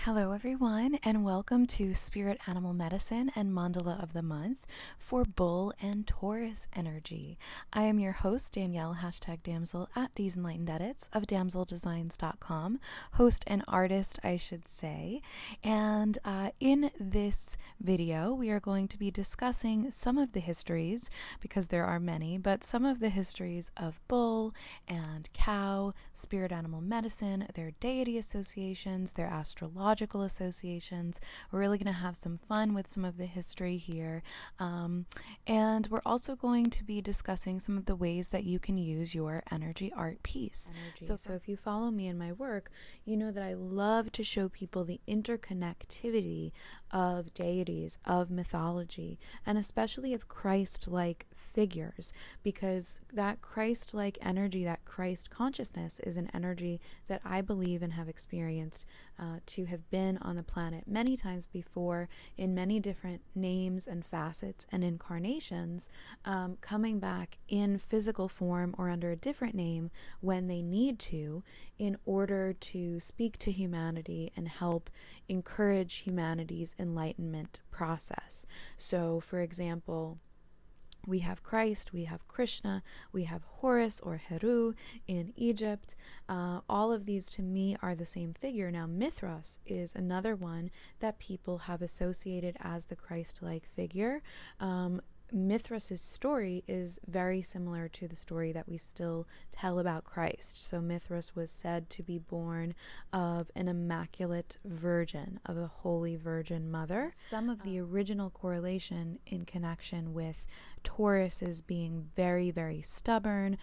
Hello, everyone, and welcome to Spirit Animal Medicine and Mandala of the Month for Bull and Taurus energy. I am your host, Danielle, #Damsel at D's Enlightened Edits of damseldesigns.com, host and artist, I should say. And in this video, we are going to be discussing some of the histories, because there are many, but some of the histories of bull and cow, spirit animal medicine, their deity associations, their astrological associations. We're really going to have some fun with some of the history here. And we're also going to be discussing some of the ways that you can use your energy art piece. So if you follow me in my work, you know that I love to show people the interconnectivity of deities, of mythology, and especially of Christ-like figures, because that Christ-like energy, that Christ consciousness, is an energy that I believe and have experienced to have been on the planet many times before in many different names and facets and incarnations, coming back in physical form or under a different name when they need to, in order to speak to humanity and help encourage humanity's enlightenment process. So, for example, we have Christ, we have Krishna, we have Horus or Heru in Egypt. All of these to me are the same figure. Now, Mithras is another one that people have associated as the Christ-like figure. Mithras' story is very similar to the story that we still tell about Christ. So Mithras was said to be born of an immaculate virgin, of a holy virgin mother. Some of the original correlation in connection with Taurus is being very, very stubborn,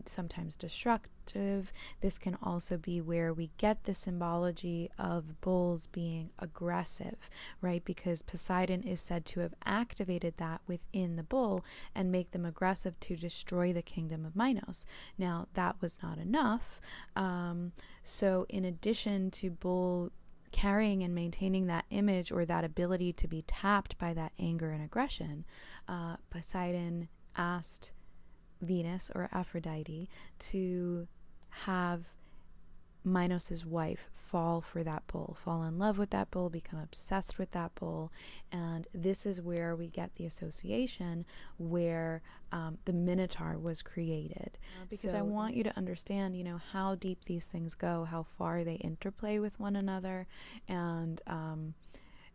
sometimes destructive. This can also be where we get the symbology of bulls being aggressive, right? Because Poseidon is said to have activated that within the bull and make them aggressive to destroy the kingdom of Minos. Now, that was not enough. So in addition to bull carrying and maintaining that image or that ability to be tapped by that anger and aggression, Poseidon asked Venus or Aphrodite to have Minos' wife fall for that bull, fall in love with that bull, become obsessed with that bull. And this is where we get the association where the Minotaur was created. Because I want you to understand, how deep these things go, how far they interplay with one another, and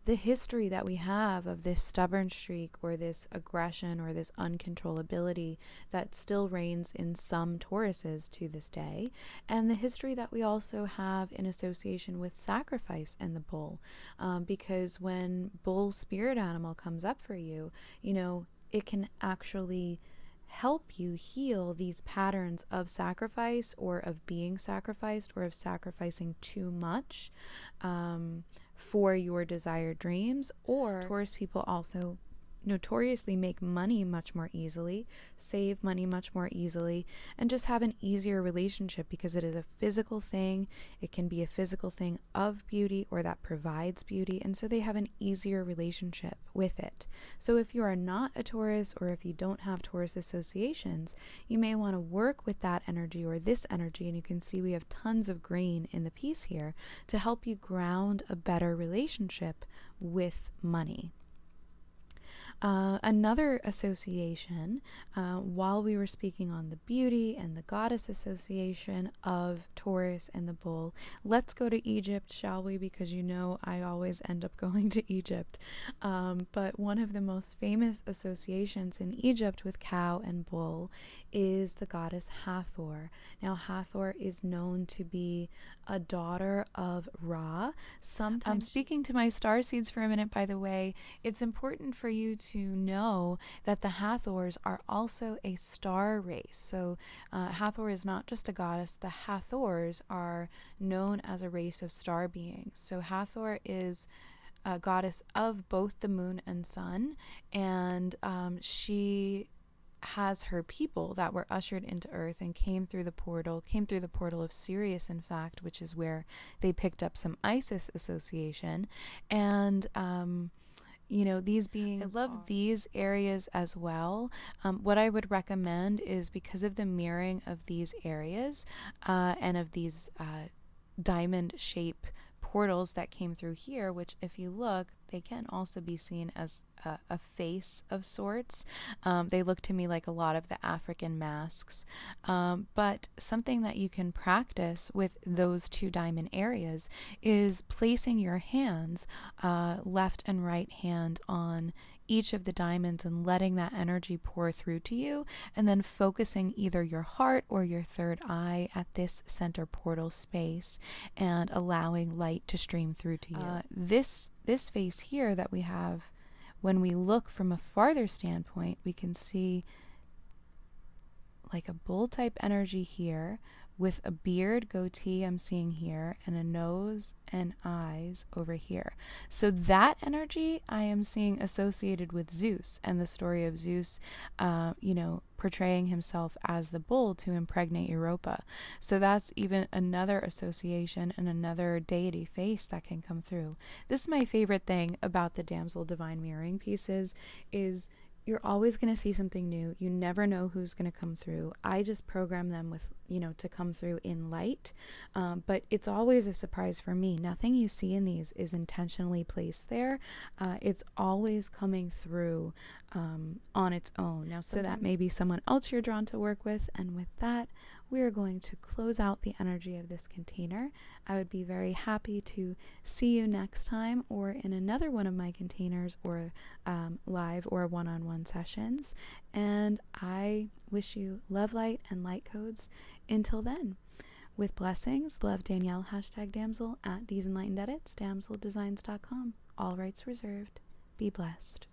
the history that we have of this stubborn streak or this aggression or this uncontrollability that still reigns in some Tauruses to this day, and the history that we also have in association with sacrifice and the bull, because when bull spirit animal comes up for you, it can actually help you heal these patterns of sacrifice or of being sacrificed or of sacrificing too much for your desired dreams. Or Taurus people also notoriously make money much more easily, save money much more easily, and just have an easier relationship because it is a physical thing. It can be a physical thing of beauty or that provides beauty, and so they have an easier relationship with it. So if you are not a Taurus, or if you don't have Taurus associations, you may want to work with that energy or this energy, and you can see we have tons of green in the piece here to help you ground a better relationship with money. Another association, while we were speaking on the beauty and the goddess association of Taurus and the bull, let's go to Egypt, shall we? Because I always end up going to Egypt. But one of the most famous associations in Egypt with cow and bull is the goddess Hathor. Now, Hathor is known to be a daughter of Ra. I'm speaking to my starseeds for a minute, by the way. It's important for you to know that the Hathors are also a star race. So Hathor is not just a goddess. The Hathors are known as a race of star beings. So Hathor is a goddess of both the moon and sun, and she has her people that were ushered into Earth and came through the portal of Sirius, in fact, which is where they picked up some Isis association. And these beings, I love these areas as well. What I would recommend is, because of the mirroring of these areas and of these diamond shape portals that came through here, which if you look, they can also be seen as a face of sorts. They look to me like a lot of the African masks. But something that you can practice with those two diamond areas is placing your hands, left and right hand, on each of the diamonds and letting that energy pour through to you, and then focusing either your heart or your third eye at this center portal space and allowing light to stream through to you. This face here that we have, when we look from a farther standpoint, we can see like a bull type energy here with a beard, goatee I'm seeing here, and a nose and eyes over here. So that energy I am seeing associated with Zeus and the story of Zeus, portraying himself as the bull to impregnate Europa. So that's even another association and another deity face that can come through. This is my favorite thing about the Damsel Divine Mirroring pieces is you're always going to see something new. You never know who's going to come through. I just program them with, to come through in light. But it's always a surprise for me. Nothing you see in these is intentionally placed there. It's always coming through on its own. Now, so that may be someone else you're drawn to work with. And with that, we are going to close out the energy of this container. I would be very happy to see you next time or in another one of my containers or live or one-on-one sessions. And I wish you love, light, and light codes until then. With blessings, love, Danielle, #Damsel, at Deezenlightened Edits, damseldesigns.com. All rights reserved. Be blessed.